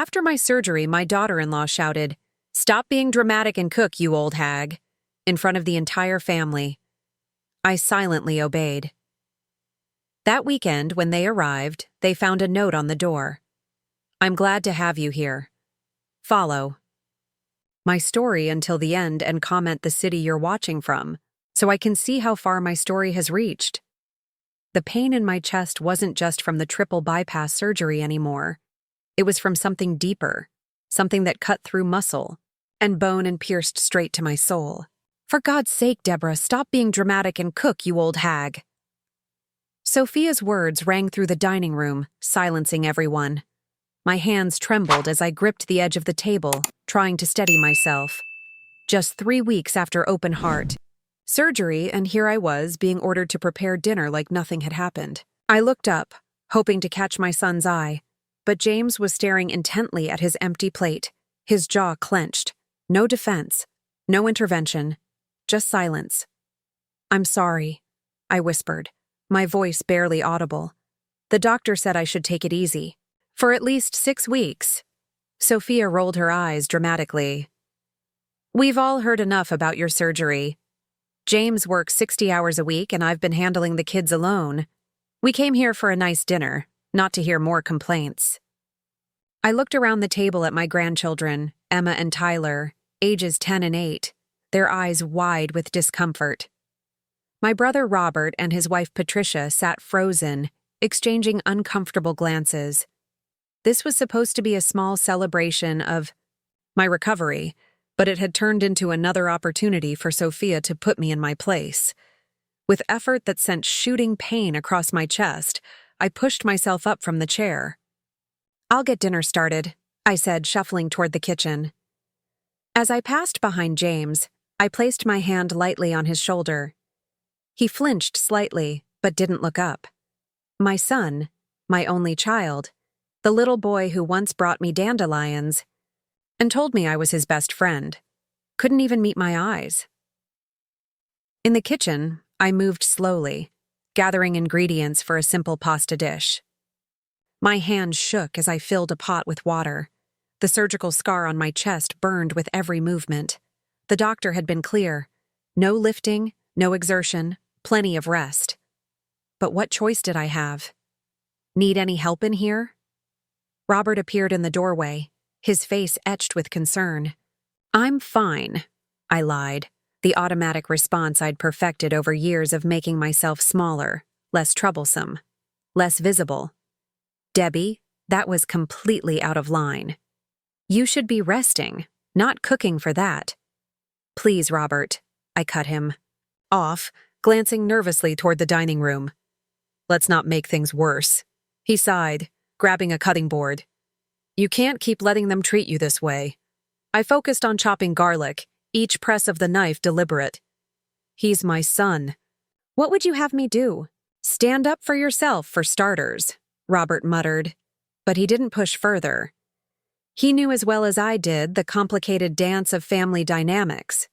After my surgery, my daughter-in-law shouted, "Stop being dramatic and cook, you old hag," in front of the entire family. I silently obeyed. That weekend, when they arrived, they found a note on the door. "I'm glad to have you here. Follow my story until the end and comment the city you're watching from, so I can see how far my story has reached." The pain in my chest wasn't just from the triple bypass surgery anymore. It was from something deeper, something that cut through muscle and bone and pierced straight to my soul. "For God's sake, Deborah, stop being dramatic and cook, you old hag." Sophia's words rang through the dining room, silencing everyone. My hands trembled as I gripped the edge of the table, trying to steady myself. Just 3 weeks after open heart surgery, and here I was being ordered to prepare dinner like nothing had happened. I looked up, hoping to catch my son's eye, but James was staring intently at his empty plate, his jaw clenched. No defense, no intervention, just silence. "I'm sorry," I whispered, my voice barely audible. "The doctor said I should take it easy. For at least 6 weeks." Sophia rolled her eyes dramatically. "We've all heard enough about your surgery. James works 60 hours a week and I've been handling the kids alone. We came here for a nice dinner, not to hear more complaints." I looked around the table at my grandchildren, Emma and Tyler, ages 10 and 8, their eyes wide with discomfort. My brother Robert and his wife Patricia sat frozen, exchanging uncomfortable glances. This was supposed to be a small celebration of my recovery, but it had turned into another opportunity for Sophia to put me in my place. With effort that sent shooting pain across my chest, I pushed myself up from the chair. "I'll get dinner started," I said, shuffling toward the kitchen. As I passed behind James, I placed my hand lightly on his shoulder. He flinched slightly, but didn't look up. My son, my only child, the little boy who once brought me dandelions and told me I was his best friend, couldn't even meet my eyes. In the kitchen, I moved slowly, gathering ingredients for a simple pasta dish. My hand shook as I filled a pot with water. The surgical scar on my chest burned with every movement. The doctor had been clear. No lifting, no exertion, plenty of rest. But what choice did I have? "Need any help in here?" Robert appeared in the doorway, his face etched with concern. "I'm fine," I lied, the automatic response I'd perfected over years of making myself smaller, less troublesome, less visible. "Debbie, that was completely out of line. You should be resting, not cooking for that." "Please, Robert," I cut him off, glancing nervously toward the dining room. "Let's not make things worse," he sighed, grabbing a cutting board. "You can't keep letting them treat you this way." I focused on chopping garlic, each press of the knife deliberate. "He's my son." "What would you have me do?" "Stand up for yourself, for starters," Robert muttered, but he didn't push further. He knew as well as I did the complicated dance of family dynamics,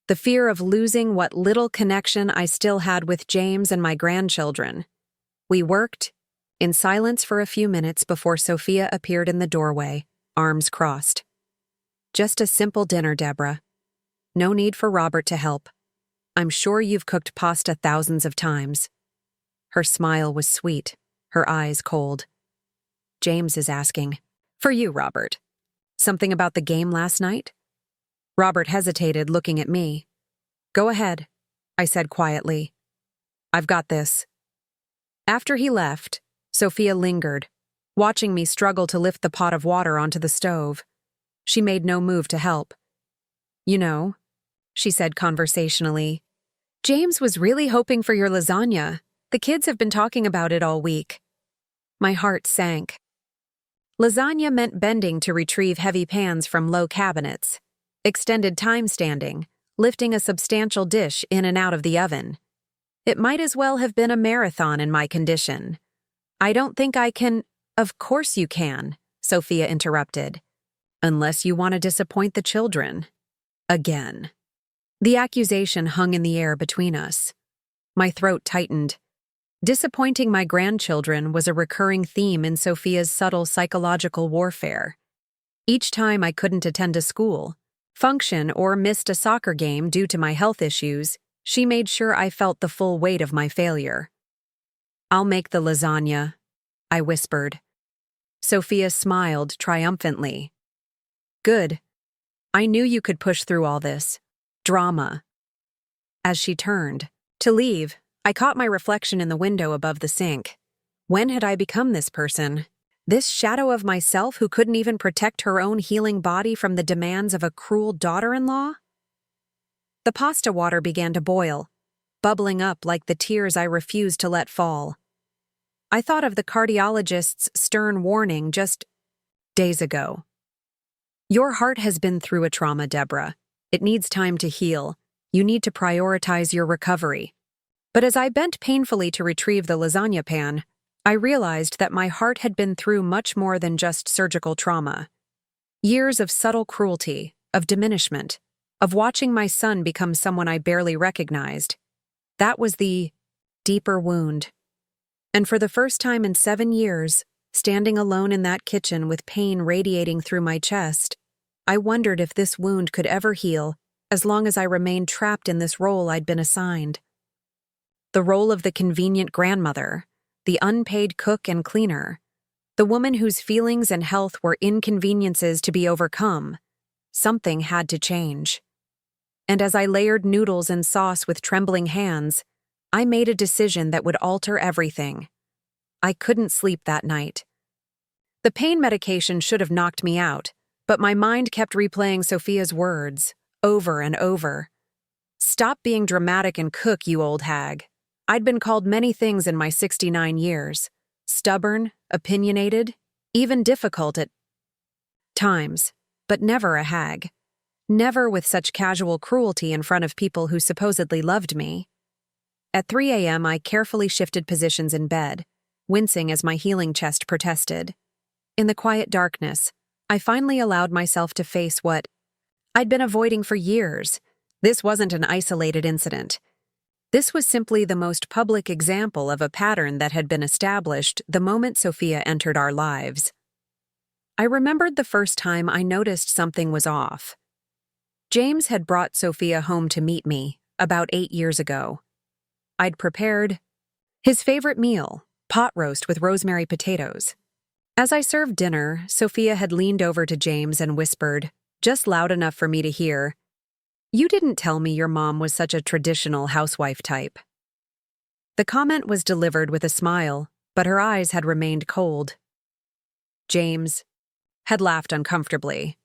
the fear of losing what little connection I still had with James and my grandchildren. We worked in silence for a few minutes before Sophia appeared in the doorway, arms crossed. "Just a simple dinner, Deborah. No need for Robert to help. I'm sure you've cooked pasta thousands of times." Her smile was sweet, her eyes cold. "James is asking. For you, Robert. Something about the game last night?" Robert hesitated, looking at me. "Go ahead," I said quietly. "I've got this." After he left, Sophia lingered, watching me struggle to lift the pot of water onto the stove. She made no move to help. "You know," she said conversationally, "James was really hoping for your lasagna. The kids have been talking about it all week." My heart sank. Lasagna meant bending to retrieve heavy pans from low cabinets, extended time standing, lifting a substantial dish in and out of the oven. It might as well have been a marathon in my condition. "I don't think I can—" "Of course you can," Sophia interrupted. "Unless you want to disappoint the children. Again." The accusation hung in the air between us. My throat tightened. Disappointing my grandchildren was a recurring theme in Sophia's subtle psychological warfare. Each time I couldn't attend a school, function, or missed a soccer game due to my health issues, she made sure I felt the full weight of my failure. "I'll make the lasagna," I whispered. Sophia smiled triumphantly. "Good. I knew you could push through all this drama." As she turned to leave, I caught my reflection in the window above the sink. When had I become this person? This shadow of myself who couldn't even protect her own healing body from the demands of a cruel daughter-in-law? The pasta water began to boil, bubbling up like the tears I refused to let fall. I thought of the cardiologist's stern warning just days ago. "Your heart has been through a trauma, Deborah. It needs time to heal. You need to prioritize your recovery." But as I bent painfully to retrieve the lasagna pan, I realized that my heart had been through much more than just surgical trauma. Years of subtle cruelty, of diminishment, of watching my son become someone I barely recognized. That was the deeper wound. And for the first time in 7 years, standing alone in that kitchen with pain radiating through my chest, I wondered if this wound could ever heal as long as I remained trapped in this role I'd been assigned. The role of the convenient grandmother, the unpaid cook and cleaner, the woman whose feelings and health were inconveniences to be overcome. Something had to change. And as I layered noodles and sauce with trembling hands, I made a decision that would alter everything. I couldn't sleep that night. The pain medication should have knocked me out, but my mind kept replaying Sophia's words over and over. "Stop being dramatic and cook, you old hag." I'd been called many things in my 69 years. Stubborn, opinionated, even difficult at times, but never a hag. Never with such casual cruelty in front of people who supposedly loved me. At 3 a.m., I carefully shifted positions in bed, wincing as my healing chest protested. In the quiet darkness, I finally allowed myself to face what I'd been avoiding for years. This wasn't an isolated incident. This was simply the most public example of a pattern that had been established the moment Sophia entered our lives. I remembered the first time I noticed something was off. James had brought Sophia home to meet me about 8 years ago. I'd prepared his favorite meal, pot roast with rosemary potatoes. As I served dinner, Sophia had leaned over to James and whispered, just loud enough for me to hear, "You didn't tell me your mom was such a traditional housewife type." The comment was delivered with a smile, but her eyes had remained cold. James had laughed uncomfortably.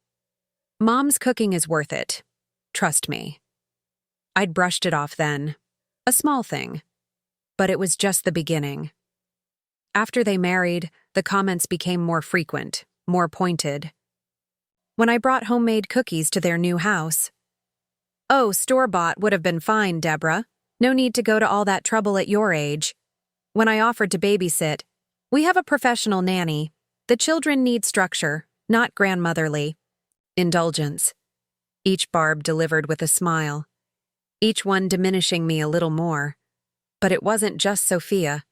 "Mom's cooking is worth it. Trust me." I'd brushed it off then. A small thing. But it was just the beginning. After they married, the comments became more frequent, more pointed. When I brought homemade cookies to their new house, "Oh, store-bought would have been fine, Deborah. No need to go to all that trouble at your age." When I offered to babysit, "We have a professional nanny. The children need structure, not grandmotherly indulgence." Each barb delivered with a smile, each one diminishing me a little more. But it wasn't just Sophia.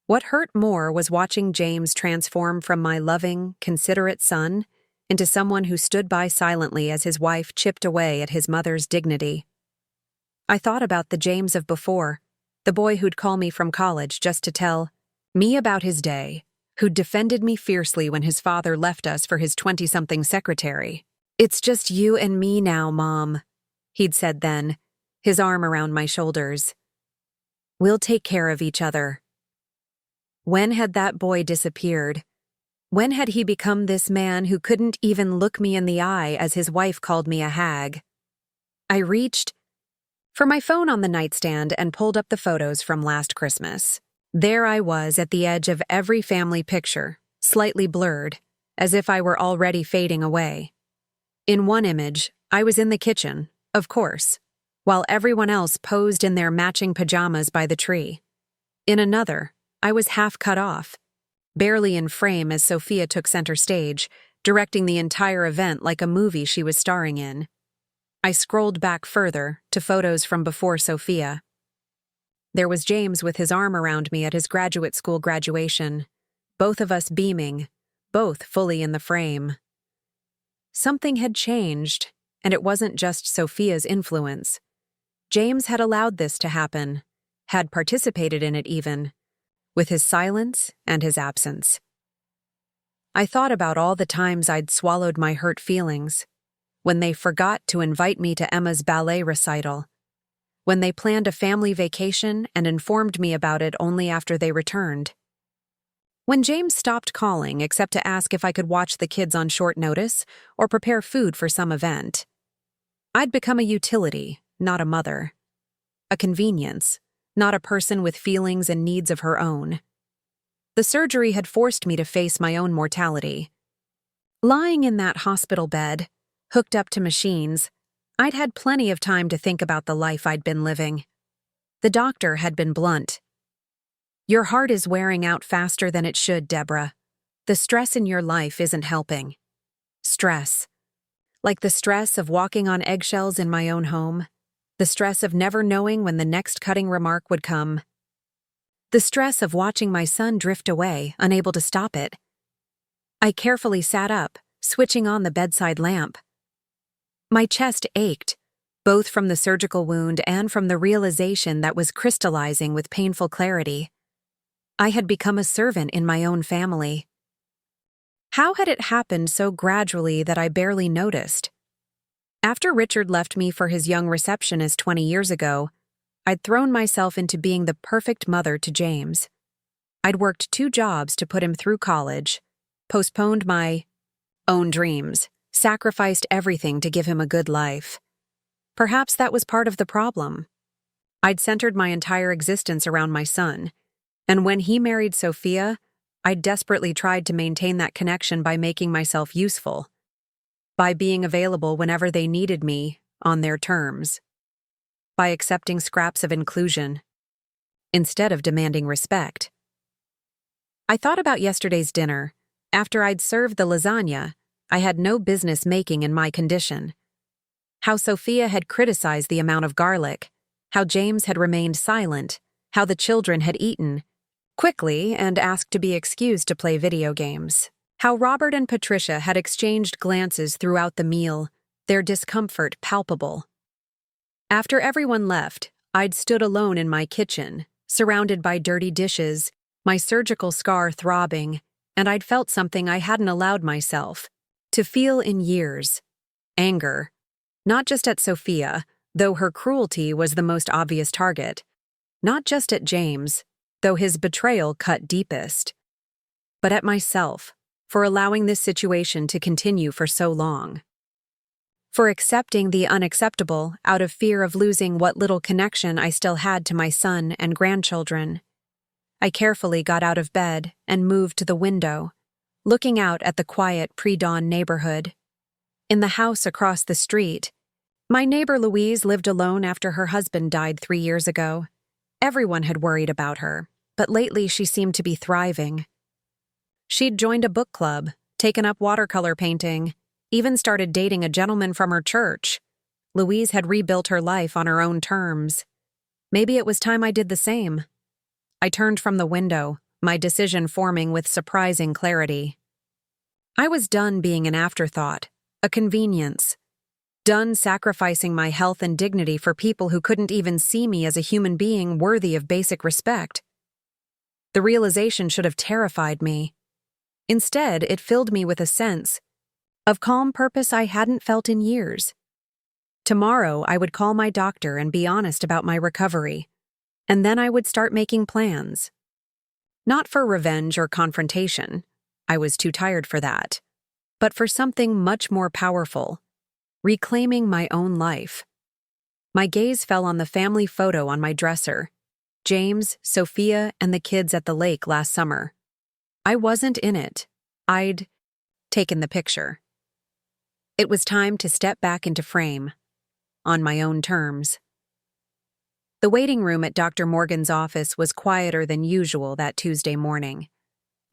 What hurt more was watching James transform from my loving, considerate son into someone who stood by silently as his wife chipped away at his mother's dignity. I thought about the James of before, the boy who'd call me from college just to tell me about his day, who'd defended me fiercely when his father left us for his 20-something secretary. "It's just you and me now, Mom," he'd said then, his arm around my shoulders. "We'll take care of each other." When had that boy disappeared? When had he become this man who couldn't even look me in the eye as his wife called me a hag? I reached for my phone on the nightstand and pulled up the photos from last Christmas. There I was at the edge of every family picture, slightly blurred, as if I were already fading away. In one image, I was in the kitchen, of course, while everyone else posed in their matching pajamas by the tree. In another, I was half cut off, barely in frame as Sophia took center stage, directing the entire event like a movie she was starring in. I scrolled back further to photos from before Sophia. There was James with his arm around me at his graduate school graduation, both of us beaming, both fully in the frame. something had changed, and it wasn't just Sophia's influence. James had allowed this to happen, had participated in it even, with his silence and his absence. I thought about all the times I'd swallowed my hurt feelings, when they forgot to invite me to Emma's ballet recital, when they planned a family vacation and informed me about it only after they returned, when James stopped calling except to ask if I could watch the kids on short notice or prepare food for some event. I'd become a utility, not a mother. A convenience, not a person with feelings and needs of her own. The surgery had forced me to face my own mortality. Lying in that hospital bed, hooked up to machines, I'd had plenty of time to think about the life I'd been living. The doctor had been blunt. "Your heart is wearing out faster than it should, Deborah. The stress in your life isn't helping." Stress. Like the stress of walking on eggshells in my own home. The stress of never knowing when the next cutting remark would come. The stress of watching my son drift away, unable to stop it. I carefully sat up, switching on the bedside lamp. My chest ached, both from the surgical wound and from the realization that was crystallizing with painful clarity. I had become a servant in my own family. How had it happened so gradually that I barely noticed? After Richard left me for his young receptionist 20 years ago, I'd thrown myself into being the perfect mother to James. I'd worked 2 jobs to put him through college, postponed my own dreams, sacrificed everything to give him a good life. Perhaps that was part of the problem. I'd centered my entire existence around my son, and when he married Sophia, I desperately tried to maintain that connection by making myself useful, by being available whenever they needed me, on their terms, by accepting scraps of inclusion, instead of demanding respect. I thought about yesterday's dinner. After I'd served the lasagna, I had no business making in my condition. How Sophia had criticized the amount of garlic, how James had remained silent, how the children had eaten quickly and asked to be excused to play video games. How Robert and Patricia had exchanged glances throughout the meal, their discomfort palpable. After everyone left, I'd stood alone in my kitchen, surrounded by dirty dishes, my surgical scar throbbing, and I'd felt something I hadn't allowed myself to feel in years. Anger. Not just at Sophia, though her cruelty was the most obvious target. Not just at James, though his betrayal cut deepest. But at myself, for allowing this situation to continue for so long. For accepting the unacceptable out of fear of losing what little connection I still had to my son and grandchildren. I carefully got out of bed and moved to the window, looking out at the quiet pre-dawn neighborhood. In the house across the street, my neighbor Louise lived alone after her husband died 3 years ago. Everyone had worried about her, but lately she seemed to be thriving. She'd joined a book club, taken up watercolor painting, even started dating a gentleman from her church. Louise had rebuilt her life on her own terms. Maybe it was time I did the same. I turned from the window, my decision forming with surprising clarity. I was done being an afterthought, a convenience. Done sacrificing my health and dignity for people who couldn't even see me as a human being worthy of basic respect. The realization should have terrified me. Instead, it filled me with a sense of calm purpose I hadn't felt in years. Tomorrow, I would call my doctor and be honest about my recovery, and then I would start making plans. Not for revenge or confrontation, I was too tired for that, but for something much more powerful, reclaiming my own life. My gaze fell on the family photo on my dresser, James, Sophia, and the kids at the lake last summer. I wasn't in it. I'd taken the picture. It was time to step back into frame, on my own terms. The waiting room at Dr. Morgan's office was quieter than usual that Tuesday morning.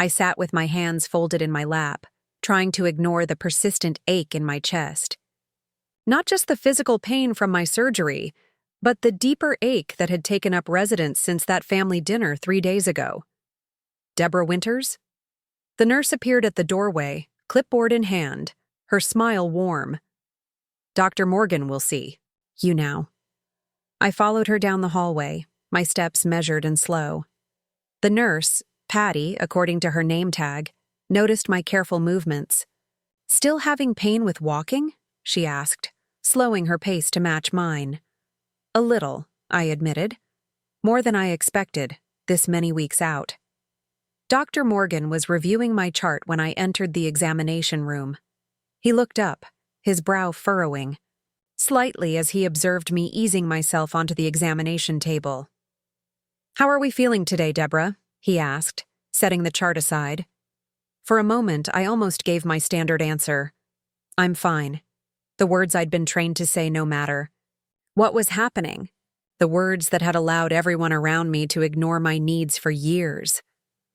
I sat with my hands folded in my lap, trying to ignore the persistent ache in my chest. Not just the physical pain from my surgery, but the deeper ache that had taken up residence since that family dinner 3 days ago. Deborah Winters? The nurse appeared at the doorway, clipboard in hand, her smile warm. Dr. Morgan will see you now. I followed her down the hallway, my steps measured and slow. The nurse, Patty, according to her name tag, noticed my careful movements. "Still having pain with walking?" she asked, slowing her pace to match mine. "A little," I admitted. "More than I expected, this many weeks out." Dr. Morgan was reviewing my chart when I entered the examination room. He looked up, his brow furrowing, slightly as he observed me easing myself onto the examination table. "How are we feeling today, Deborah?" he asked, setting the chart aside. For a moment, I almost gave my standard answer. "I'm fine." The words I'd been trained to say no matter. What was happening? The words that had allowed everyone around me to ignore my needs for years.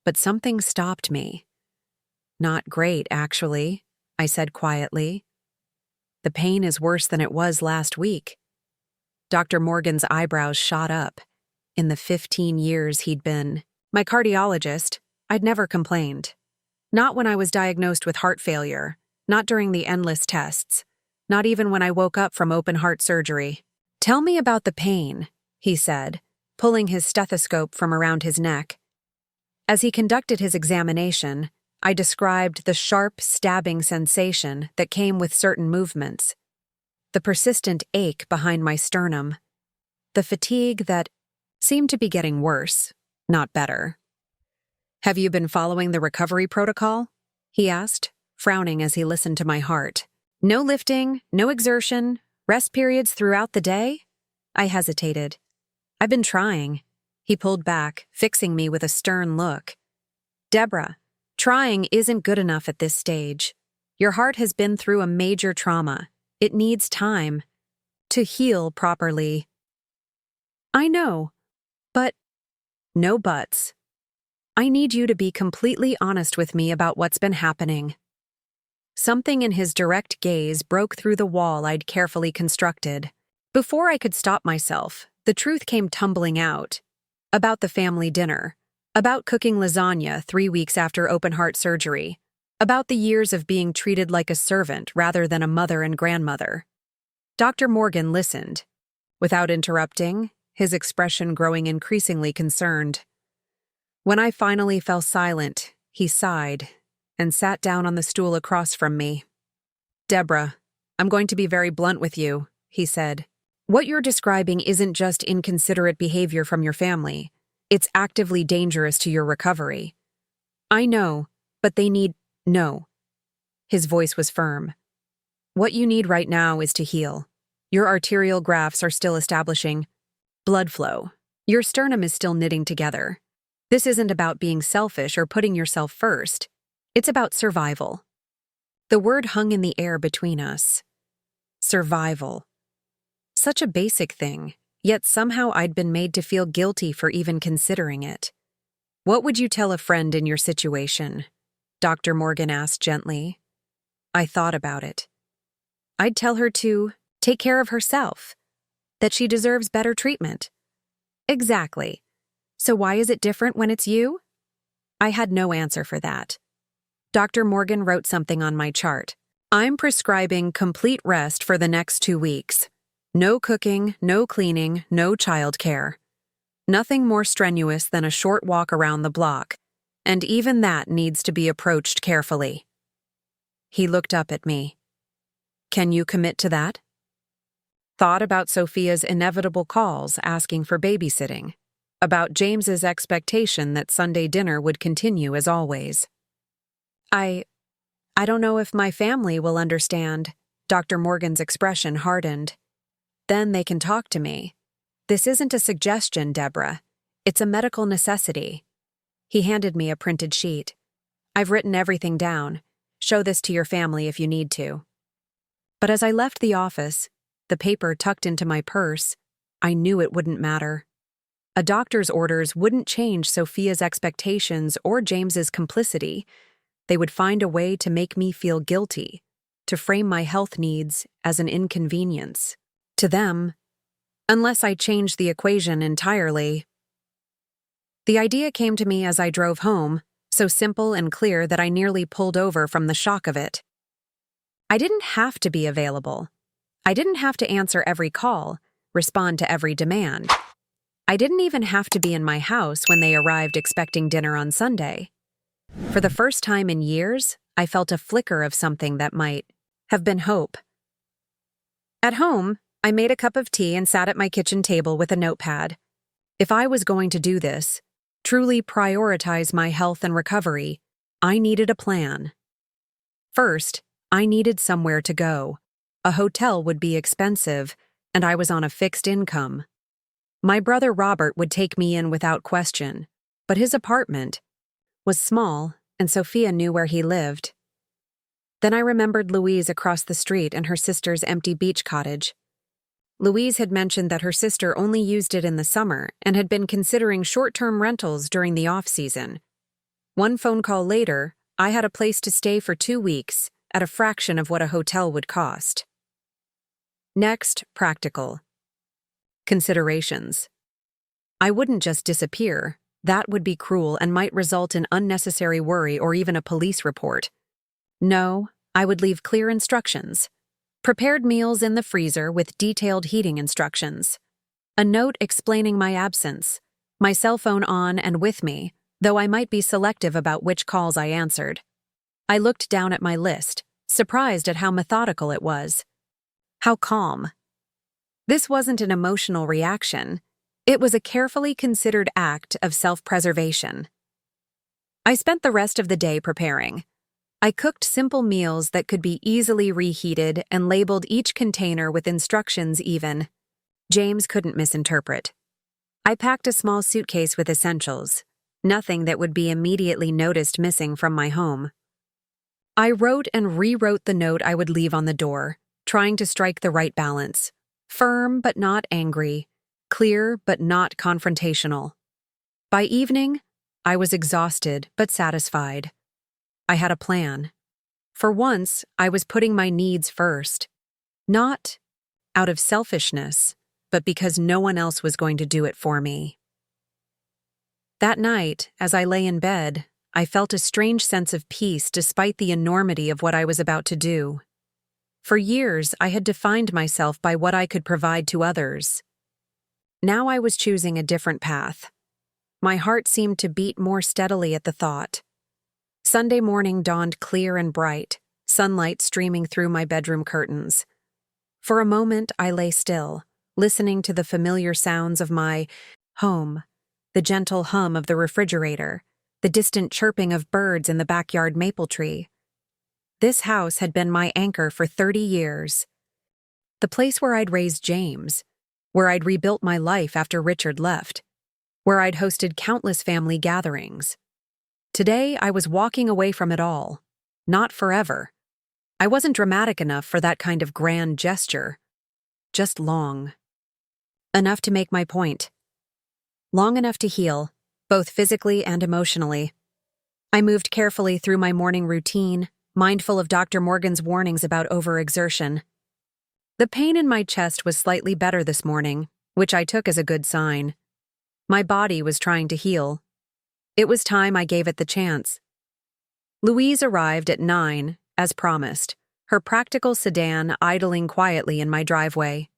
But something stopped me. "Not great, actually," I said quietly. "The pain is worse than it was last week." Dr. Morgan's eyebrows shot up. In the 15 years he'd been my cardiologist, I'd never complained. Not when I was diagnosed with heart failure, not during the endless tests, not even when I woke up from open heart surgery. "Tell me about the pain," he said, pulling his stethoscope from around his neck. As he conducted his examination, I described the sharp, stabbing sensation that came with certain movements, the persistent ache behind my sternum, the fatigue that seemed to be getting worse, not better. "Have you been following the recovery protocol?" he asked, frowning as he listened to my heart. "No lifting, no exertion, rest periods throughout the day?" I hesitated. "I've been trying." He pulled back, fixing me with a stern look. "Deborah, trying isn't good enough at this stage. Your heart has been through a major trauma. It needs time to heal properly." "I know, but..." "No buts. I need you to be completely honest with me about what's been happening." Something in his direct gaze broke through the wall I'd carefully constructed. Before I could stop myself, the truth came tumbling out. About the family dinner. About cooking lasagna 3 weeks after open-heart surgery. About the years of being treated like a servant rather than a mother and grandmother. Dr. Morgan listened, without interrupting, his expression growing increasingly concerned. When I finally fell silent, he sighed and sat down on the stool across from me. "Deborah, I'm going to be very blunt with you," he said. "What you're describing isn't just inconsiderate behavior from your family. It's actively dangerous to your recovery. I know, but they need... No." His voice was firm. "What you need right now is to heal. Your arterial grafts are still establishing blood flow. Your sternum is still knitting together. This isn't about being selfish or putting yourself first. It's about survival." The word hung in the air between us. Survival. Such a basic thing, yet somehow I'd been made to feel guilty for even considering it. "What would you tell a friend in your situation?" Dr. Morgan asked gently. I thought about it. I'd tell her to take care of herself, that she deserves better treatment. Exactly. So why is it different when it's you? I had no answer for that. Dr. Morgan wrote something on my chart. "I'm prescribing complete rest for the next 2 weeks. No cooking, no cleaning, no childcare. Nothing more strenuous than a short walk around the block, and even that needs to be approached carefully." He looked up at me. "Can you commit to that?" Thought about Sophia's inevitable calls asking for babysitting, about James's expectation that Sunday dinner would continue as always. I don't know if my family will understand." Dr. Morgan's expression hardened. "Then they can talk to me. This isn't a suggestion, Deborah. It's a medical necessity." He handed me a printed sheet. "I've written everything down. Show this to your family if you need to." But as I left the office, the paper tucked into my purse, I knew it wouldn't matter. A doctor's orders wouldn't change Sophia's expectations or James's complicity. They would find a way to make me feel guilty, to frame my health needs as an inconvenience. To them, unless I changed the equation entirely. The idea came to me as I drove home, so simple and clear that I nearly pulled over from the shock of it. I didn't have to be available. I didn't have to answer every call, respond to every demand. I didn't even have to be in my house when they arrived expecting dinner on Sunday. For the first time in years, I felt a flicker of something that might have been hope. At home, I made a cup of tea and sat at my kitchen table with a notepad. If I was going to do this, truly prioritize my health and recovery, I needed a plan. First, I needed somewhere to go. A hotel would be expensive, and I was on a fixed income. My brother Robert would take me in without question, but his apartment was small, and Sophia knew where he lived. Then I remembered Louise across the street and her sister's empty beach cottage. Louise had mentioned that her sister only used it in the summer and had been considering short-term rentals during the off-season. One phone call later, I had a place to stay for 2 weeks at a fraction of what a hotel would cost. Next, practical considerations. I wouldn't just disappear. That would be cruel and might result in unnecessary worry or even a police report. No, I would leave clear instructions. Prepared meals in the freezer with detailed heating instructions. A note explaining my absence. My cell phone on and with me, though I might be selective about which calls I answered. I looked down at my list, surprised at how methodical it was. How calm. This wasn't an emotional reaction. It was a carefully considered act of self-preservation. I spent the rest of the day preparing. I cooked simple meals that could be easily reheated and labeled each container with instructions even. James couldn't misinterpret. I packed a small suitcase with essentials, nothing that would be immediately noticed missing from my home. I wrote and rewrote the note I would leave on the door, trying to strike the right balance. Firm but not angry, clear but not confrontational. By evening, I was exhausted but satisfied. I had a plan. For once, I was putting my needs first. Not out of selfishness, but because no one else was going to do it for me. That night, as I lay in bed, I felt a strange sense of peace despite the enormity of what I was about to do. For years, I had defined myself by what I could provide to others. Now I was choosing a different path. My heart seemed to beat more steadily at the thought. Sunday morning dawned clear and bright, sunlight streaming through my bedroom curtains. For a moment, I lay still, listening to the familiar sounds of my home, the gentle hum of the refrigerator, the distant chirping of birds in the backyard maple tree. This house had been my anchor for 30 years. The place where I'd raised James, where I'd rebuilt my life after Richard left, where I'd hosted countless family gatherings. Today, I was walking away from it all. Not forever. I wasn't dramatic enough for that kind of grand gesture. Just long. Enough to make my point. Long enough to heal, both physically and emotionally. I moved carefully through my morning routine, mindful of Dr. Morgan's warnings about overexertion. The pain in my chest was slightly better this morning, which I took as a good sign. My body was trying to heal. It was time I gave it the chance. Louise arrived at 9, as promised, her practical sedan idling quietly in my driveway.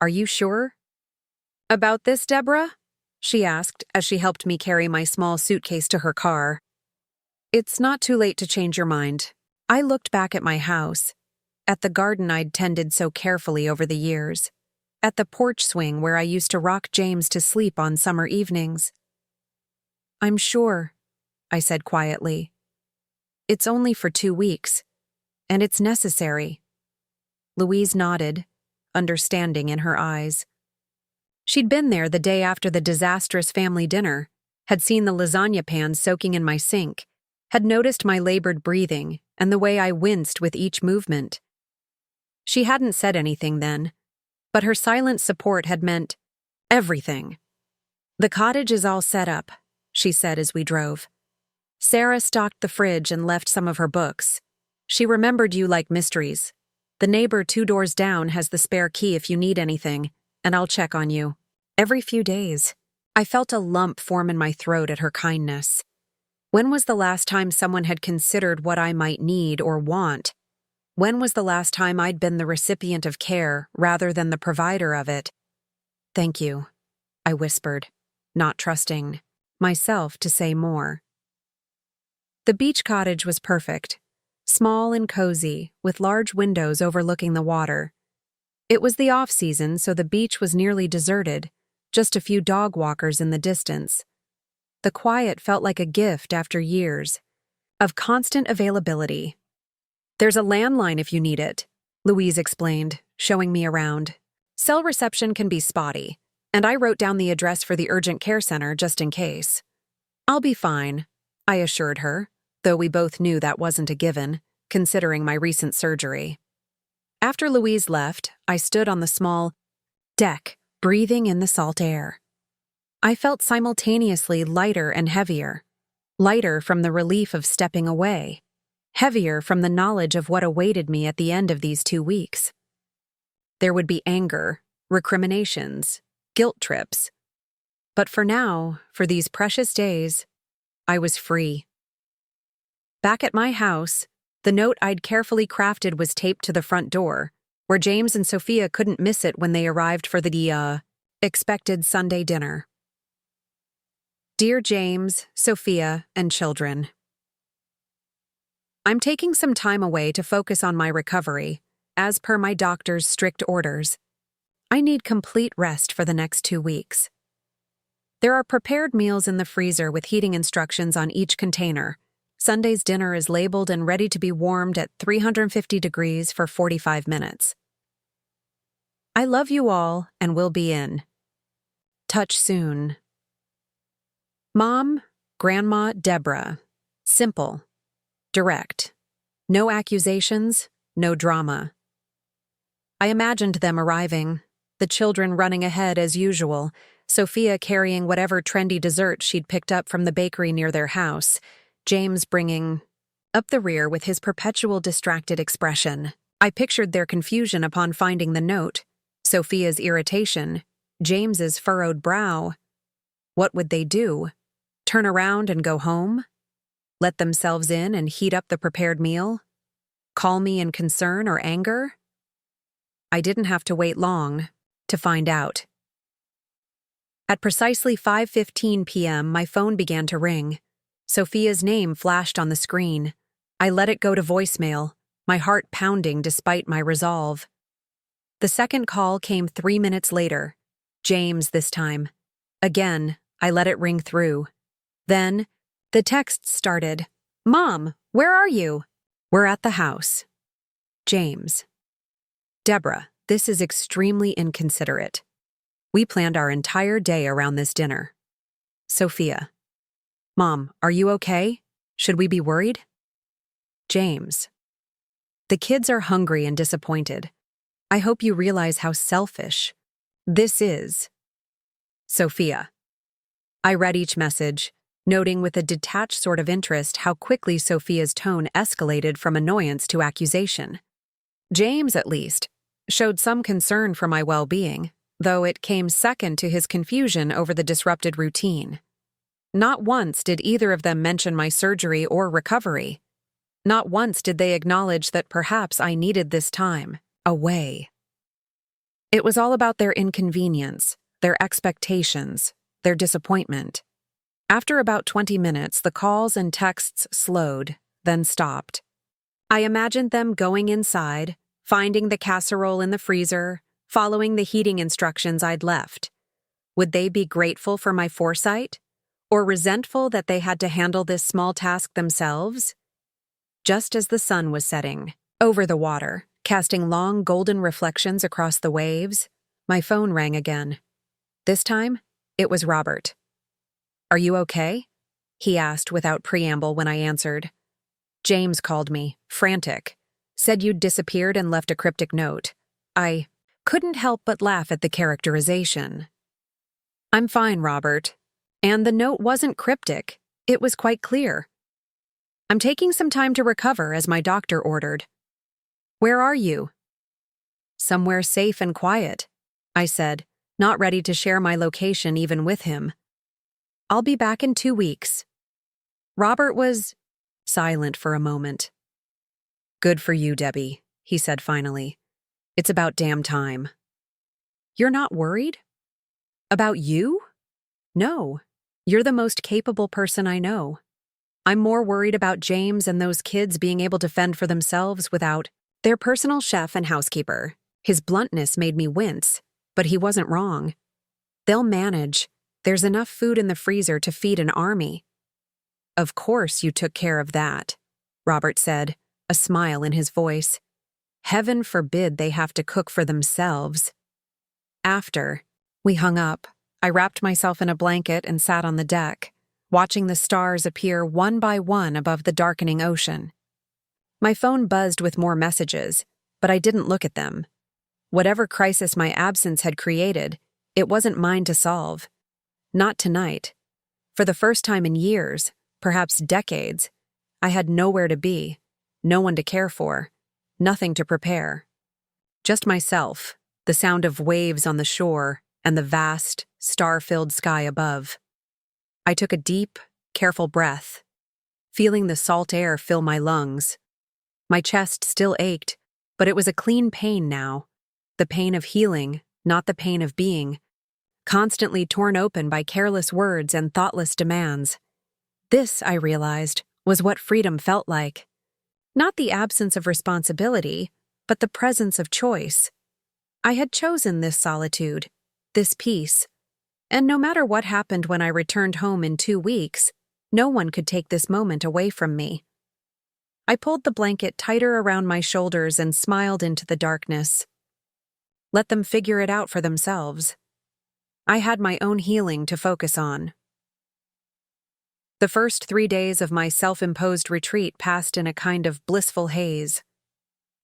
"Are you sure about this, Deborah?" she asked as she helped me carry my small suitcase to her car. "It's not too late to change your mind." I looked back at my house, at the garden I'd tended so carefully over the years, at the porch swing where I used to rock James to sleep on summer evenings. "I'm sure," I said quietly. "It's only for 2 weeks, and it's necessary." Louise nodded, understanding in her eyes. She'd been there the day after the disastrous family dinner, had seen the lasagna pan soaking in my sink, had noticed my labored breathing and the way I winced with each movement. She hadn't said anything then, but her silent support had meant everything. "The cottage is all set up," she said as we drove. "Sarah stocked the fridge and left some of her books. She remembered you like mysteries. The neighbor 2 doors down has the spare key if you need anything, and I'll check on you every few days." I felt a lump form in my throat at her kindness. When was the last time someone had considered what I might need or want? When was the last time I'd been the recipient of care rather than the provider of it? Thank you, I whispered, not trusting myself to say more. The beach cottage was perfect, small and cozy, with large windows overlooking the water. It was the off-season, so the beach was nearly deserted, just a few dog walkers in the distance. The quiet felt like a gift after years of constant availability. There's a landline if you need it, Louise explained, showing me around. Cell reception can be spotty, and I wrote down the address for the urgent care center just in case. I'll be fine, I assured her, though we both knew that wasn't a given, considering my recent surgery. After Louise left, I stood on the small deck, breathing in the salt air. I felt simultaneously lighter and heavier. Lighter from the relief of stepping away. Heavier from the knowledge of what awaited me at the end of these 2 weeks. There would be anger, recriminations, guilt trips. But for now, for these precious days, I was free. Back at my house, the note I'd carefully crafted was taped to the front door, where James and Sophia couldn't miss it when they arrived for the expected Sunday dinner. Dear James, Sophia, and children, I'm taking some time away to focus on my recovery, as per my doctor's strict orders. I need complete rest for the next 2 weeks. There are prepared meals in the freezer with heating instructions on each container. Sunday's dinner is labeled and ready to be warmed at 350 degrees for 45 minutes. I love you all and will be in touch soon. Mom, Grandma, Deborah. Simple. Direct. No accusations, no drama. I imagined them arriving, the children running ahead as usual, Sophia carrying whatever trendy dessert she'd picked up from the bakery near their house, James bringing up the rear with his perpetual distracted expression. I pictured their confusion upon finding the note, Sophia's irritation, James's furrowed brow. What would they do? Turn around and go home? Let themselves in and heat up the prepared meal? Call me in concern or anger? I didn't have to wait long to find out. At precisely 5:15 p.m., my phone began to ring. Sophia's name flashed on the screen. I let it go to voicemail, my heart pounding despite my resolve. The second call came 3 minutes later. James this time. Again, I let it ring through. Then, the text started. Mom, where are you? We're at the house. James. Deborah, this is extremely inconsiderate. We planned our entire day around this dinner. Sophia. Mom, are you okay? Should we be worried? James. The kids are hungry and disappointed. I hope you realize how selfish this is. Sophia. I read each message, noting with a detached sort of interest how quickly Sophia's tone escalated from annoyance to accusation. James, at least, showed some concern for my well-being, though it came second to his confusion over the disrupted routine. Not once did either of them mention my surgery or recovery. Not once did they acknowledge that perhaps I needed this time away. It was all about their inconvenience, their expectations, their disappointment. After about 20 minutes, the calls and texts slowed, then stopped. I imagined them going inside, finding the casserole in the freezer, following the heating instructions I'd left. Would they be grateful for my foresight? Or resentful that they had to handle this small task themselves? Just as the sun was setting, over the water, casting long golden reflections across the waves, my phone rang again. This time, it was Robert. Are you okay? He asked without preamble when I answered. James called me, frantic. Said you'd disappeared and left a cryptic note. I couldn't help but laugh at the characterization. I'm fine, Robert. And the note wasn't cryptic. It was quite clear. I'm taking some time to recover as my doctor ordered. Where are you? Somewhere safe and quiet, I said, not ready to share my location even with him. I'll be back in 2 weeks. Robert was silent for a moment. Good for you, Debbie, he said finally. It's about damn time. You're not worried? About you? No. You're the most capable person I know. I'm more worried about James and those kids being able to fend for themselves without their personal chef and housekeeper. His bluntness made me wince, but he wasn't wrong. They'll manage. There's enough food in the freezer to feed an army. Of course you took care of that, Robert said, a smile in his voice. Heaven forbid they have to cook for themselves. After we hung up, I wrapped myself in a blanket and sat on the deck, watching the stars appear one by one above the darkening ocean. My phone buzzed with more messages, but I didn't look at them. Whatever crisis my absence had created, it wasn't mine to solve. Not tonight. For the first time in years, perhaps decades, I had nowhere to be, no one to care for, nothing to prepare. Just myself, the sound of waves on the shore, and the vast, star-filled sky above. I took a deep, careful breath, feeling the salt air fill my lungs. My chest still ached, but it was a clean pain now, the pain of healing, not the pain of being, constantly torn open by careless words and thoughtless demands. This, I realized, was what freedom felt like. Not the absence of responsibility, but the presence of choice. I had chosen this solitude, this peace, and no matter what happened when I returned home in 2 weeks, no one could take this moment away from me. I pulled the blanket tighter around my shoulders and smiled into the darkness. Let them figure it out for themselves. I had my own healing to focus on. The first 3 days of my self-imposed retreat passed in a kind of blissful haze.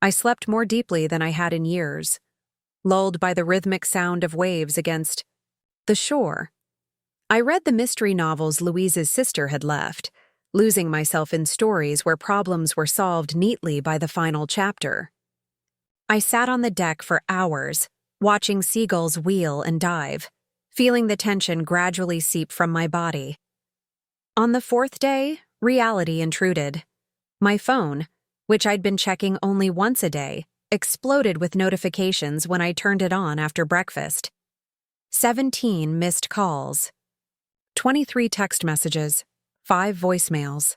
I slept more deeply than I had in years, lulled by the rhythmic sound of waves against the shore. I read the mystery novels Louise's sister had left, losing myself in stories where problems were solved neatly by the final chapter. I sat on the deck for hours, watching seagulls wheel and dive, feeling the tension gradually seep from my body. On the 4th day, reality intruded. My phone, which I'd been checking only once a day, exploded with notifications when I turned it on after breakfast. 17 missed calls, 23 text messages, 5 voicemails.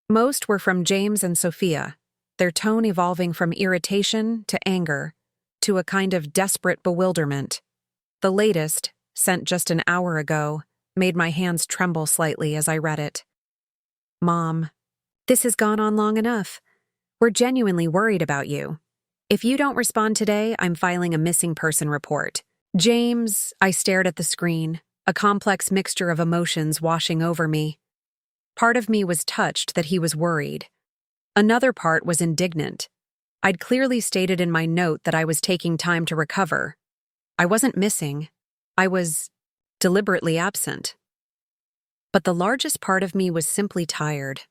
Most were from James and Sophia, their tone evolving from irritation to anger, to a kind of desperate bewilderment. The latest, sent just an hour ago, made my hands tremble slightly as I read it. Mom, this has gone on long enough. We're genuinely worried about you. If you don't respond today, I'm filing a missing person report. James, I stared at the screen, a complex mixture of emotions washing over me. Part of me was touched that he was worried. Another part was indignant. I'd clearly stated in my note that I was taking time to recover. I wasn't missing. I was deliberately absent. But the largest part of me was simply tired.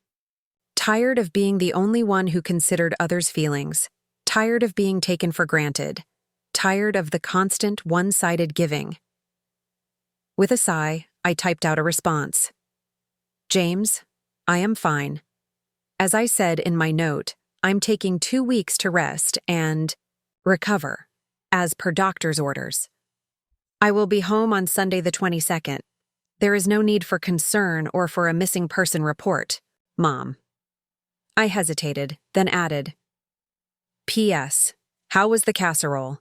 Tired of being the only one who considered others' feelings. Tired of being taken for granted. Tired of the constant, one-sided giving. With a sigh, I typed out a response. James, I am fine. As I said in my note, I'm taking 2 weeks to rest and recover, as per doctor's orders. I will be home on Sunday the 22nd. There is no need for concern or for a missing person report, Mom. I hesitated, then added, P.S. How was the casserole?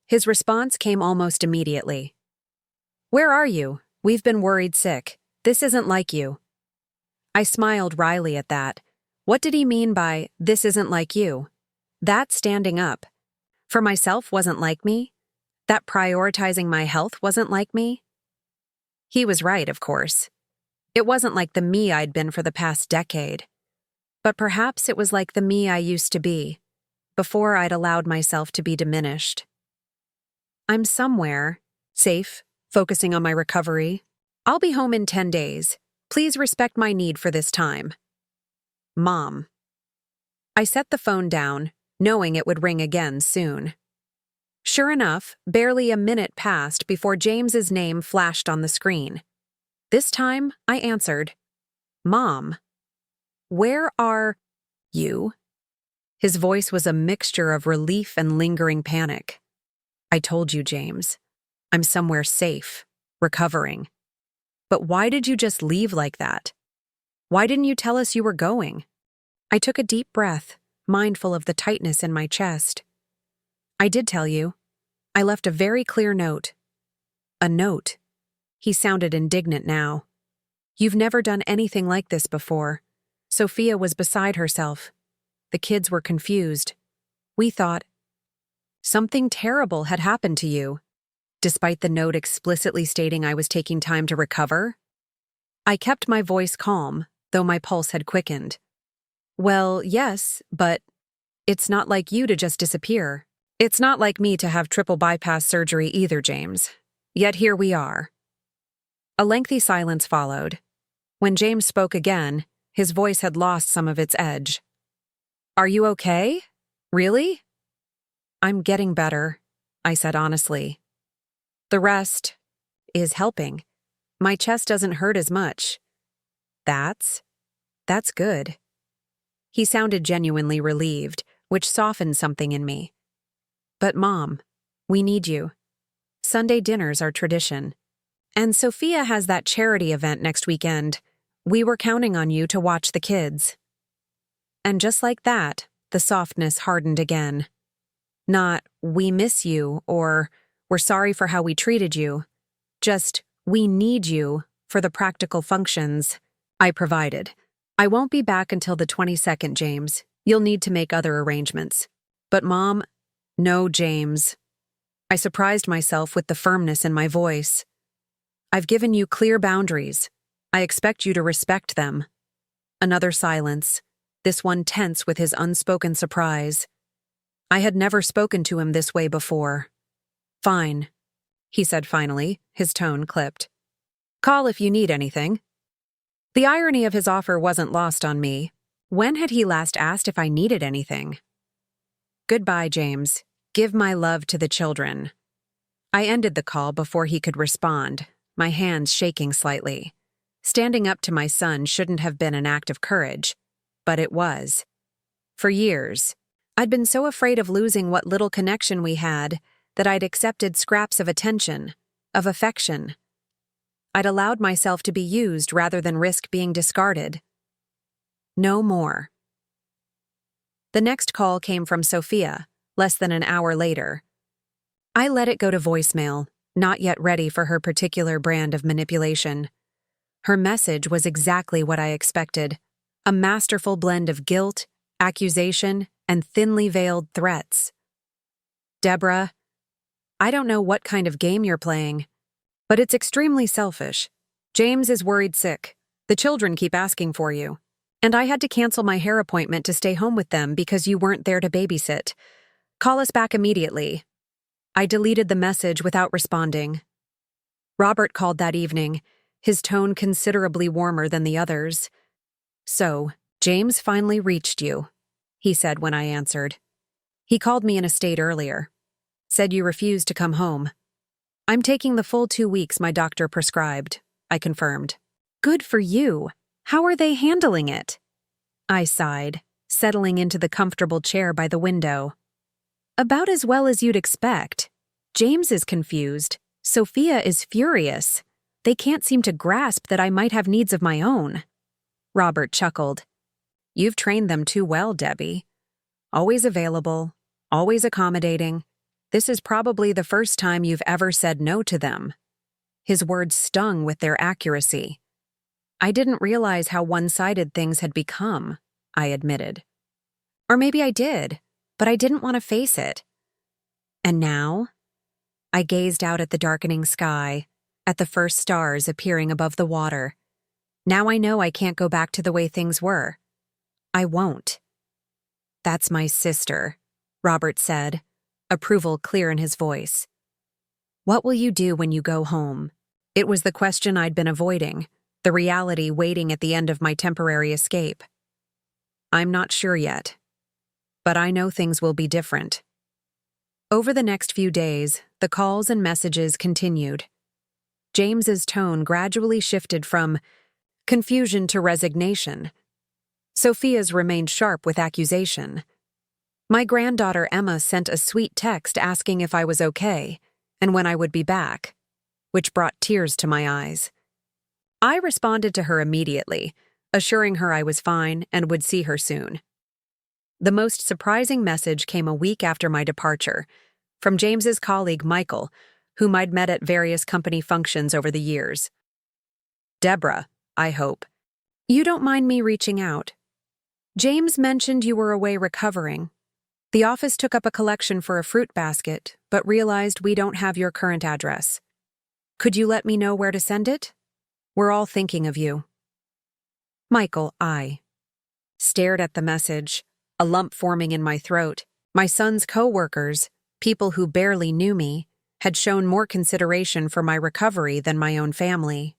His response came almost immediately. Where are you? We've been worried sick. This isn't like you. I smiled wryly at that. What did he mean by, this isn't like you? That standing up for myself wasn't like me? That prioritizing my health wasn't like me? He was right, of course. It wasn't like the me I'd been for the past decade. But perhaps it was like the me I used to be, before I'd allowed myself to be diminished. I'm somewhere, safe, focusing on my recovery. I'll be home in 10 days. Please respect my need for this time. Mom. I set the phone down, knowing it would ring again soon. Sure enough, barely a minute passed before James's name flashed on the screen. This time, I answered, Mom. Where are you? His voice was a mixture of relief and lingering panic. I told you, James. I'm somewhere safe, recovering. But why did you just leave like that? Why didn't you tell us you were going? I took a deep breath, mindful of the tightness in my chest. I did tell you. I left a very clear note. A note. He sounded indignant now. You've never done anything like this before. Sophia was beside herself. The kids were confused. We thought something terrible had happened to you, despite the note explicitly stating I was taking time to recover. I kept my voice calm, though my pulse had quickened. Well, yes, but it's not like you to just disappear. It's not like me to have triple bypass surgery either, James. Yet here we are. A lengthy silence followed. When James spoke again, his voice had lost some of its edge. Are you okay? Really? I'm getting better, I said honestly. The rest is helping. My chest doesn't hurt as much. That's good. He sounded genuinely relieved, which softened something in me. But Mom, we need you. Sunday dinners are tradition. And Sophia has that charity event next weekend. We were counting on you to watch the kids. And just like that, the softness hardened again. Not, we miss you, or we're sorry for how we treated you. Just, we need you for the practical functions I provided. I won't be back until the 22nd, James. You'll need to make other arrangements. But Mom, no, James. I surprised myself with the firmness in my voice. I've given you clear boundaries. I expect you to respect them. Another silence, this one tense with his unspoken surprise. I had never spoken to him this way before. Fine, he said finally, his tone clipped. Call if you need anything. The irony of his offer wasn't lost on me. When had he last asked if I needed anything? Goodbye, James. Give my love to the children. I ended the call before he could respond, my hands shaking slightly. Standing up to my son shouldn't have been an act of courage, but it was. For years, I'd been so afraid of losing what little connection we had that I'd accepted scraps of attention, of affection. I'd allowed myself to be used rather than risk being discarded. No more. The next call came from Sophia, less than an hour later. I let it go to voicemail, not yet ready for her particular brand of manipulation. Her message was exactly what I expected, a masterful blend of guilt, accusation, and thinly veiled threats. Deborah, I don't know what kind of game you're playing, but it's extremely selfish. James is worried sick. The children keep asking for you. And I had to cancel my hair appointment to stay home with them because you weren't there to babysit. Call us back immediately. I deleted the message without responding. Robert called that evening, his tone considerably warmer than the others. So, James finally reached you, he said when I answered. He called me in a state earlier. Said you refused to come home. I'm taking the full 2 weeks my doctor prescribed, I confirmed. Good for you. How are they handling it? I sighed, settling into the comfortable chair by the window. About as well as you'd expect. James is confused. Sophia is furious. They can't seem to grasp that I might have needs of my own. Robert chuckled. You've trained them too well, Debbie. Always available, always accommodating. This is probably the first time you've ever said no to them. His words stung with their accuracy. I didn't realize how one-sided things had become, I admitted. Or maybe I did, but I didn't want to face it. And now? I gazed out at the darkening sky, at the first stars appearing above the water. Now I know I can't go back to the way things were. I won't. That's my sister, Robert said, approval clear in his voice. What will you do when you go home? It was the question I'd been avoiding, the reality waiting at the end of my temporary escape. I'm not sure yet, but I know things will be different. Over the next few days, the calls and messages continued. James's tone gradually shifted from confusion to resignation. Sophia's remained sharp with accusation. My granddaughter Emma sent a sweet text asking if I was okay and when I would be back, which brought tears to my eyes. I responded to her immediately, assuring her I was fine and would see her soon. The most surprising message came a week after my departure, from James's colleague Michael, whom I'd met at various company functions over the years. Deborah, I hope. You don't mind me reaching out. James mentioned you were away recovering. The office took up a collection for a fruit basket, but realized we don't have your current address. Could you let me know where to send it? We're all thinking of you. Michael, I stared at the message, a lump forming in my throat. My son's co-workers, people who barely knew me, had shown more consideration for my recovery than my own family.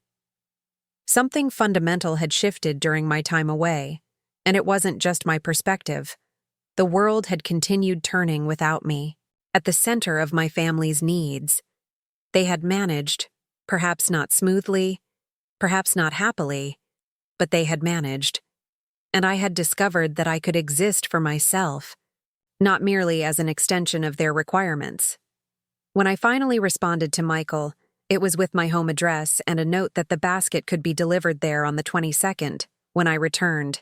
Something fundamental had shifted during my time away, and it wasn't just my perspective. The world had continued turning without me, at the center of my family's needs. They had managed, perhaps not smoothly, perhaps not happily, but they had managed. And I had discovered that I could exist for myself, not merely as an extension of their requirements. When I finally responded to Michael, it was with my home address and a note that the basket could be delivered there on the 22nd, when I returned.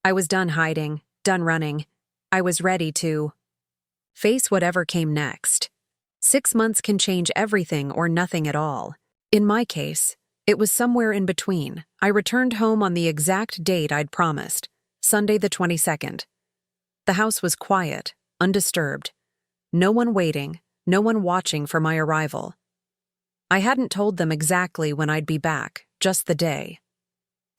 I was done hiding, done running. I was ready to face whatever came next. 6 months can change everything or nothing at all. In my case, it was somewhere in between. I returned home on the exact date I'd promised, Sunday the 22nd. The house was quiet, undisturbed. No one waiting, no one watching for my arrival. I hadn't told them exactly when I'd be back, just the day.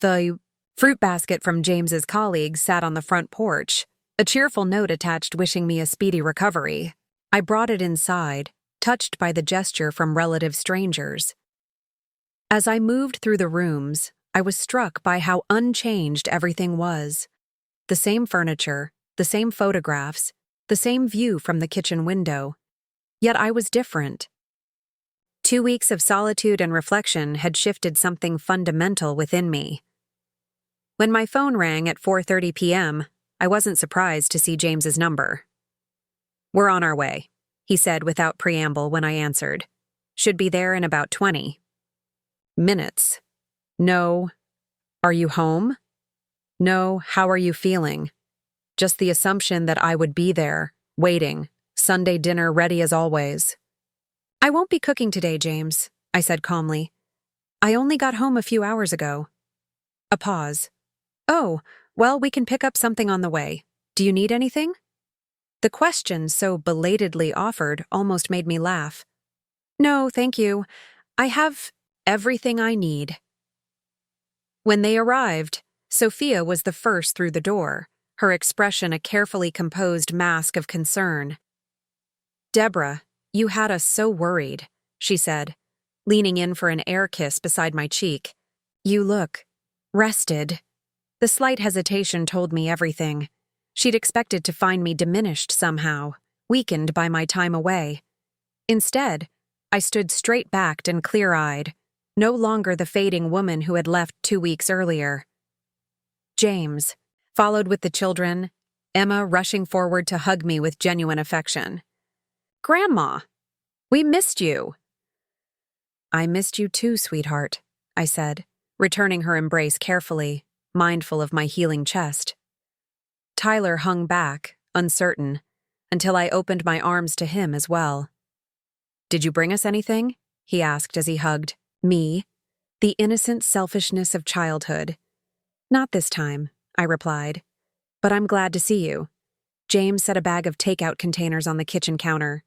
The fruit basket from James's colleague sat on the front porch, a cheerful note attached wishing me a speedy recovery. I brought it inside, touched by the gesture from relative strangers. As I moved through the rooms, I was struck by how unchanged everything was. The same furniture, the same photographs, the same view from the kitchen window. Yet I was different. 2 weeks of solitude and reflection had shifted something fundamental within me. When my phone rang at 4:30 p.m., I wasn't surprised to see James's number. "We're on our way," he said without preamble when I answered. "Should be there in about 20 minutes. No. Are you home? No. How are you feeling? Just the assumption that I would be there, waiting, Sunday dinner ready as always." "I won't be cooking today, James," I said calmly. "I only got home a few hours ago." A pause. "Oh, well, we can pick up something on the way. Do you need anything?" The question so belatedly offered almost made me laugh. "No, thank you. I have everything I need." When they arrived, Sophia was the first through the door, her expression a carefully composed mask of concern. "Deborah, you had us so worried," she said, leaning in for an air kiss beside my cheek. "You look rested." The slight hesitation told me everything. She'd expected to find me diminished somehow, weakened by my time away. Instead, I stood straight-backed and clear-eyed, no longer the fading woman who had left 2 weeks earlier. James, followed with the children, Emma rushing forward to hug me with genuine affection. "Grandma, we missed you." "I missed you too, sweetheart," I said, returning her embrace carefully, mindful of my healing chest. Tyler hung back, uncertain, until I opened my arms to him as well. "Did you bring us anything?" he asked as he hugged me, the innocent selfishness of childhood. "Not this time," I replied. "But I'm glad to see you." James set a bag of takeout containers on the kitchen counter.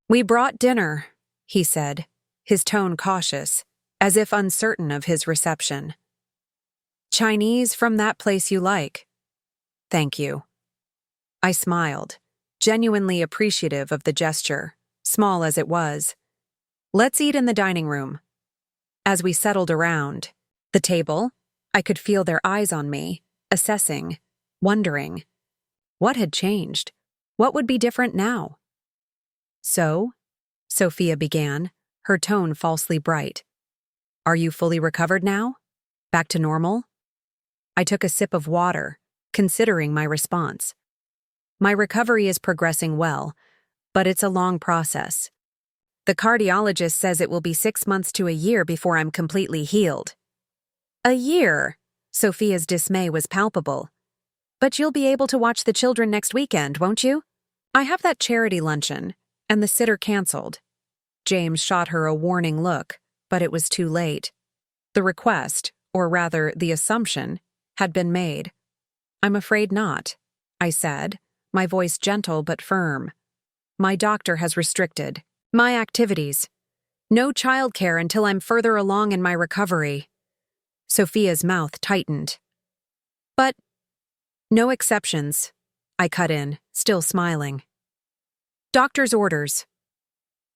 "We brought dinner," he said, his tone cautious, as if uncertain of his reception. "Chinese from that place you like." "Thank you." I smiled, genuinely appreciative of the gesture, small as it was. "Let's eat in the dining room." As we settled around the table, I could feel their eyes on me, assessing, wondering. What had changed? What would be different now? "So," Sophia began, her tone falsely bright. "Are you fully recovered now? Back to normal?" I took a sip of water, considering my response. My recovery is progressing well, but it's a long process. The cardiologist says it will be 6 months to a year before I'm completely healed. A year? Sophia's dismay was palpable. But you'll be able to watch the children next weekend, won't you? I have that charity luncheon, and the sitter canceled. James shot her a warning look, but it was too late. The request, or rather the assumption, had been made. I'm afraid not, I said, my voice gentle but firm. My doctor has restricted my activities. No childcare until I'm further along in my recovery. Sophia's mouth tightened. But no exceptions, I cut in, still smiling. Doctor's orders.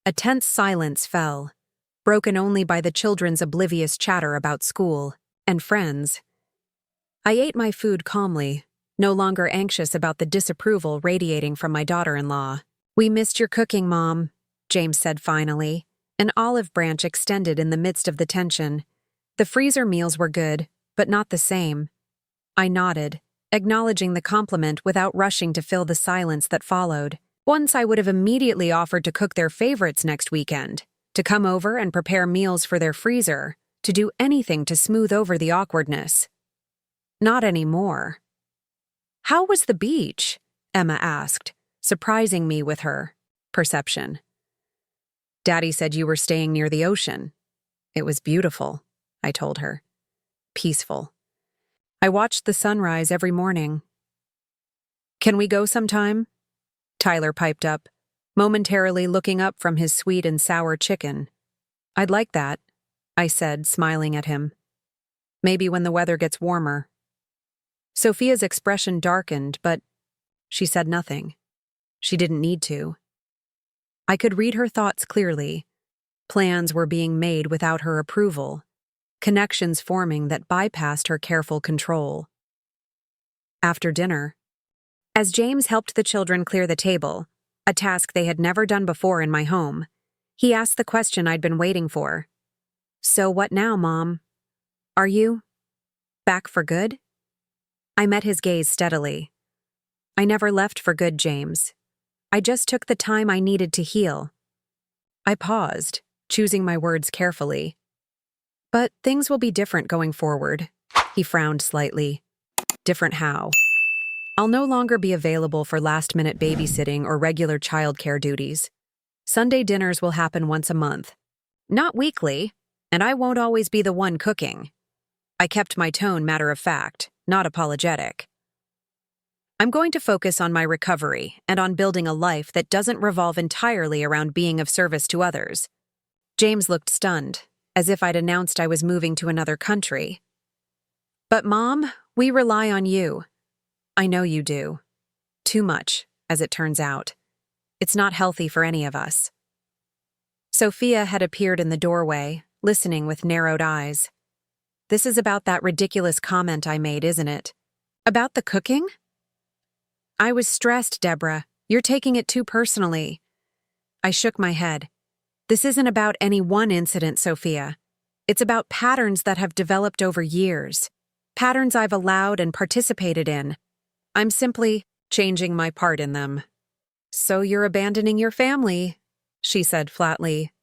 A tense silence fell, broken only by the children's oblivious chatter about school and friends. I ate my food calmly, no longer anxious about the disapproval radiating from my daughter-in-law. We missed your cooking, Mom, James said finally, an olive branch extended in the midst of the tension. The freezer meals were good, but not the same. I nodded, acknowledging the compliment without rushing to fill the silence that followed. Once I would have immediately offered to cook their favorites next weekend, to come over and prepare meals for their freezer, to do anything to smooth over the awkwardness. Not anymore. How was the beach? Emma asked, surprising me with her perception. Daddy said you were staying near the ocean. It was beautiful, I told her. Peaceful. I watched the sunrise every morning. Can we go sometime? Tyler piped up, momentarily looking up from his sweet and sour chicken. I'd like that, I said, smiling at him. Maybe when the weather gets warmer. Sophia's expression darkened, but she said nothing. She didn't need to. I could read her thoughts clearly. Plans were being made without her approval, connections forming that bypassed her careful control. After dinner, as James helped the children clear the table, a task they had never done before in my home, he asked the question I'd been waiting for. So what now, Mom? Are you back for good? I met his gaze steadily. I never left for good, James. I just took the time I needed to heal. I paused, choosing my words carefully. But things will be different going forward. He frowned slightly. Different how? I'll no longer be available for last-minute babysitting or regular childcare duties. Sunday dinners will happen once a month. Not weekly, and I won't always be the one cooking. I kept my tone matter-of-fact, not apologetic. I'm going to focus on my recovery and on building a life that doesn't revolve entirely around being of service to others. James looked stunned, as if I'd announced I was moving to another country. But Mom, we rely on you. I know you do. Too much, as it turns out. It's not healthy for any of us. Sophia had appeared in the doorway, listening with narrowed eyes. This is about that ridiculous comment I made, isn't it? About the cooking? I was stressed, Deborah. You're taking it too personally. I shook my head. This isn't about any one incident, Sophia. It's about patterns that have developed over years. Patterns I've allowed and participated in. I'm simply changing my part in them. So you're abandoning your family, she said flatly.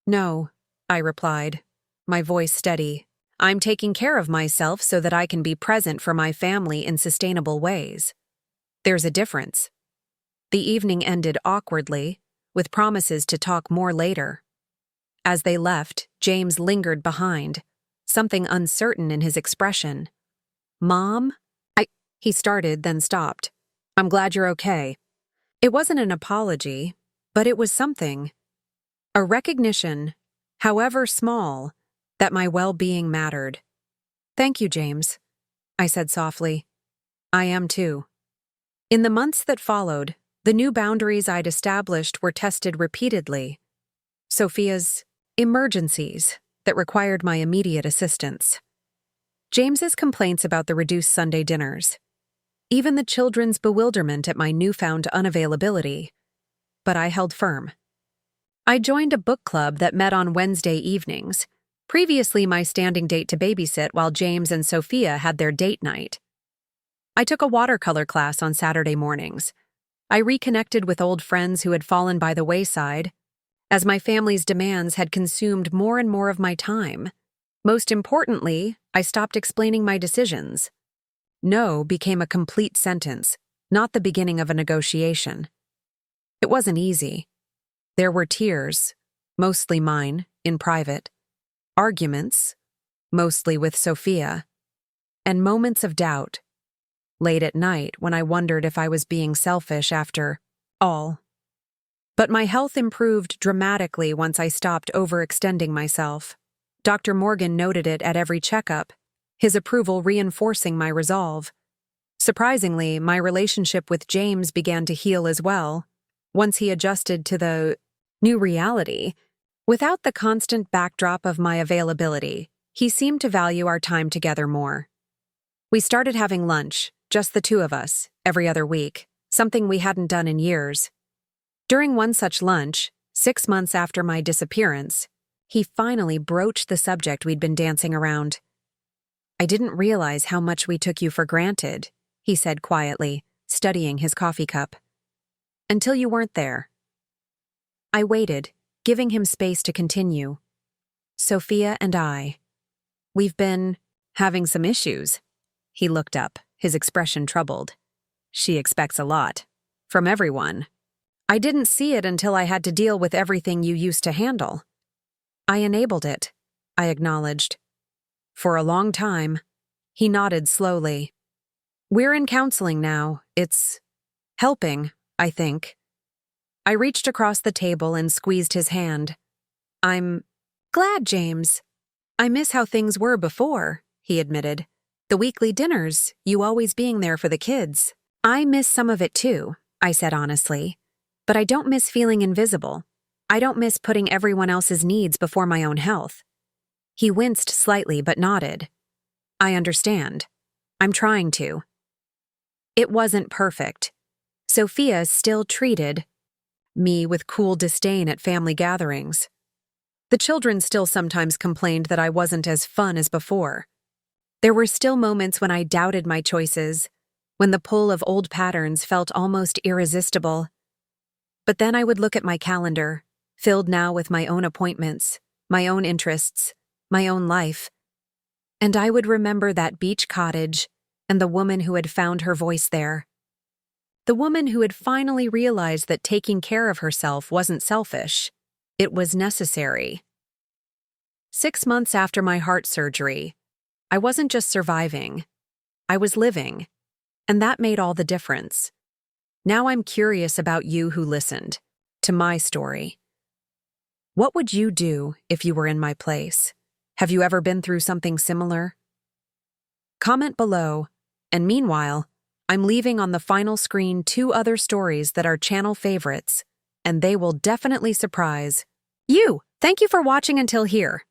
No, I replied, my voice steady. I'm taking care of myself so that I can be present for my family in sustainable ways. There's a difference. The evening ended awkwardly, with promises to talk more later. As they left, James lingered behind, something uncertain in his expression. Mom? He started, then stopped. I'm glad you're okay. It wasn't an apology, but it was something. A recognition, however small, that my well-being mattered. Thank you, James, I said softly. I am too. In the months that followed, the new boundaries I'd established were tested repeatedly. Sophia's emergencies that required my immediate assistance. James's complaints about the reduced Sunday dinners. Even the children's bewilderment at my newfound unavailability. But I held firm. I joined a book club that met on Wednesday evenings, previously my standing date to babysit while James and Sophia had their date night. I took a watercolor class on Saturday mornings, I reconnected with old friends who had fallen by the wayside, as my family's demands had consumed more and more of my time. Most importantly, I stopped explaining my decisions. No became a complete sentence, not the beginning of a negotiation. It wasn't easy. There were tears, mostly mine, in private, arguments, mostly with Sophia, and moments of doubt, late at night when I wondered if I was being selfish after all. But my health improved dramatically once I stopped overextending myself. Dr. Morgan noted it at every checkup, his approval reinforcing my resolve. Surprisingly, my relationship with James began to heal as well, once he adjusted to the new reality. Without the constant backdrop of my availability, he seemed to value our time together more. We started having lunch, just the two of us, every other week, something we hadn't done in years. During one such lunch, 6 months after my disappearance, he finally broached the subject we'd been dancing around. "I didn't realize how much we took you for granted," he said quietly, studying his coffee cup. "Until you weren't there." I waited, giving him space to continue. "Sophia and we've been having some issues." He looked up, his expression troubled. "She expects a lot. From everyone. I didn't see it until I had to deal with everything you used to handle." "I enabled it," I acknowledged. "For a long time." He nodded slowly. "We're in counseling now. It's helping, I think." I reached across the table and squeezed his hand. "I'm glad, James. I miss how things were before," he admitted. "The weekly dinners, you always being there for the kids." "I miss some of it too," I said honestly. "But I don't miss feeling invisible. I don't miss putting everyone else's needs before my own health." He winced slightly but nodded. "I understand. I'm trying to." It wasn't perfect. Sophia still treated me with cool disdain at family gatherings. The children still sometimes complained that I wasn't as fun as before. There were still moments when I doubted my choices, when the pull of old patterns felt almost irresistible. But then I would look at my calendar, filled now with my own appointments, my own interests, my own life, and I would remember that beach cottage and the woman who had found her voice there. The woman who had finally realized that taking care of herself wasn't selfish, it was necessary. 6 months after my heart surgery, I wasn't just surviving, I was living, and that made all the difference. Now I'm curious about you who listened to my story. What would you do if you were in my place? Have you ever been through something similar? Comment below, and meanwhile, I'm leaving on the final screen 2 other stories that are channel favorites, and they will definitely surprise you. Thank you for watching until here.